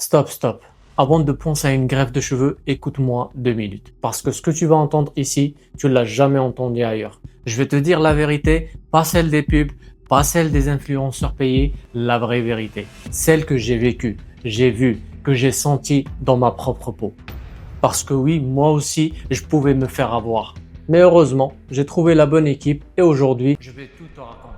Stop, stop. Avant de penser à une greffe de cheveux, écoute-moi 2 minutes. Parce que ce que tu vas entendre ici, tu l'as jamais entendu ailleurs. Je vais te dire la vérité, pas celle des pubs, pas celle des influenceurs payés, la vraie vérité. Celle que j'ai vécue, j'ai vue, que j'ai sentie dans ma propre peau. Parce que oui, moi aussi, je pouvais me faire avoir. Mais heureusement, j'ai trouvé la bonne équipe et aujourd'hui, je vais tout te raconter.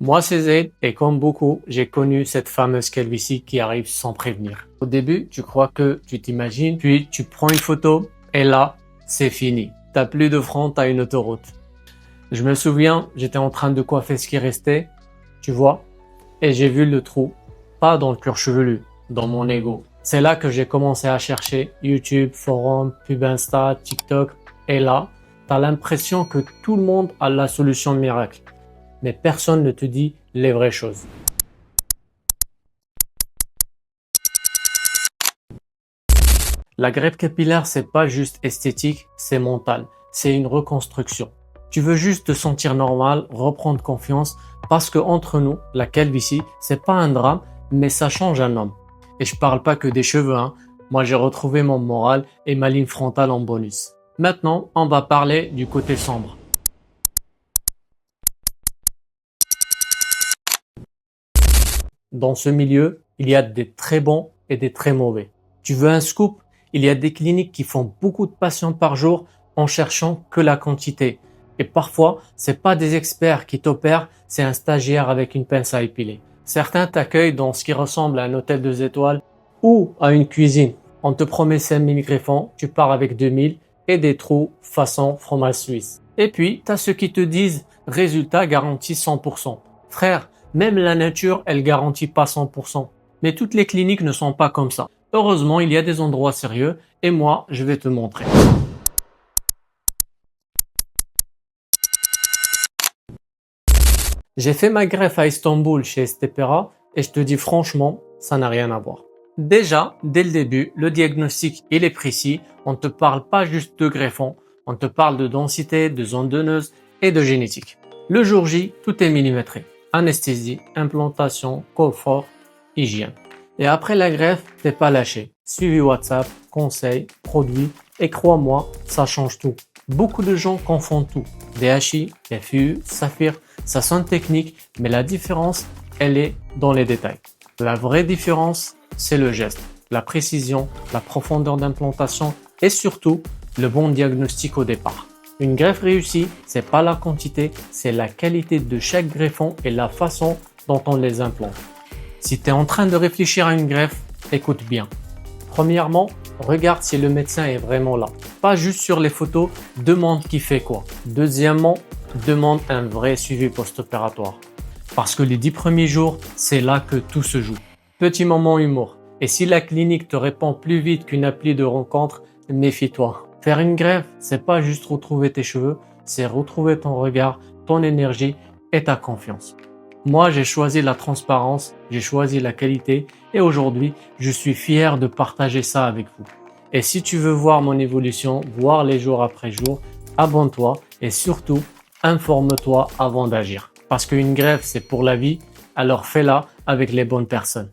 Moi, c'est Zaid et comme beaucoup, j'ai connu cette fameuse calvitie qui arrive sans prévenir. Au début, tu crois que tu t'imagines, puis tu prends une photo et là, c'est fini. T'as plus de front, t'as une autoroute. Je me souviens, j'étais en train de coiffer ce qui restait, tu vois, et j'ai vu le trou, pas dans le cuir chevelu, dans mon ego. C'est là que j'ai commencé à chercher YouTube, forum, pub Insta, TikTok, et là, t'as l'impression que tout le monde a la solution miracle. Mais personne ne te dit les vraies choses. La greffe capillaire, c'est pas juste esthétique, c'est mental. C'est une reconstruction. Tu veux juste te sentir normal, reprendre confiance, parce que entre nous, la calvitie, c'est pas un drame, mais ça change un homme. Et je parle pas que des cheveux, hein. Moi, j'ai retrouvé mon moral et ma ligne frontale en bonus. Maintenant, on va parler du côté sombre. Dans ce milieu, il y a des très bons et des très mauvais. Tu veux un scoop? Il y a des cliniques qui font beaucoup de patients par jour en cherchant que la quantité. Et parfois, c'est pas des experts qui t'opèrent, c'est un stagiaire avec une pince à épiler. Certains t'accueillent dans ce qui ressemble à un hôtel 2 étoiles ou à une cuisine. On te promet 5000 greffons, tu pars avec 2000 et des trous façon fromage suisse. Et puis, t'as ceux qui te disent résultat garanti 100%. Frère, même la nature, elle garantit pas 100%. Mais toutes les cliniques ne sont pas comme ça. Heureusement, il y a des endroits sérieux et moi, je vais te montrer. J'ai fait ma greffe à Istanbul chez Estepera et je te dis franchement, ça n'a rien à voir. Déjà, dès le début, le diagnostic, il est précis. On ne te parle pas juste de greffon, on te parle de densité, de zone donneuse et de génétique. Le jour J, tout est millimétré. Anesthésie, implantation, confort, hygiène. Et après la greffe, t'es pas lâché. Suivi WhatsApp, conseils, produits et crois-moi, ça change tout. Beaucoup de gens confondent tout. DHI, FU, Saphir, ça sonne technique, mais la différence, elle est dans les détails. La vraie différence, c'est le geste, la précision, la profondeur d'implantation et surtout, le bon diagnostic au départ. Une greffe réussie, c'est pas la quantité, c'est la qualité de chaque greffon et la façon dont on les implante. Si tu es en train de réfléchir à une greffe, écoute bien. Premièrement, regarde si le médecin est vraiment là. Pas juste sur les photos, demande qui fait quoi. Deuxièmement, demande un vrai suivi post-opératoire. Parce que les 10 premiers jours, c'est là que tout se joue. Petit moment humour. Et si la clinique te répond plus vite qu'une appli de rencontre, méfie-toi. Faire une greffe, c'est pas juste retrouver tes cheveux, c'est retrouver ton regard, ton énergie et ta confiance. Moi, j'ai choisi la transparence, j'ai choisi la qualité et aujourd'hui, je suis fier de partager ça avec vous. Et si tu veux voir mon évolution, voir les jours après jour, abonne-toi et surtout, informe-toi avant d'agir. Parce qu'une greffe, c'est pour la vie, alors fais-la avec les bonnes personnes.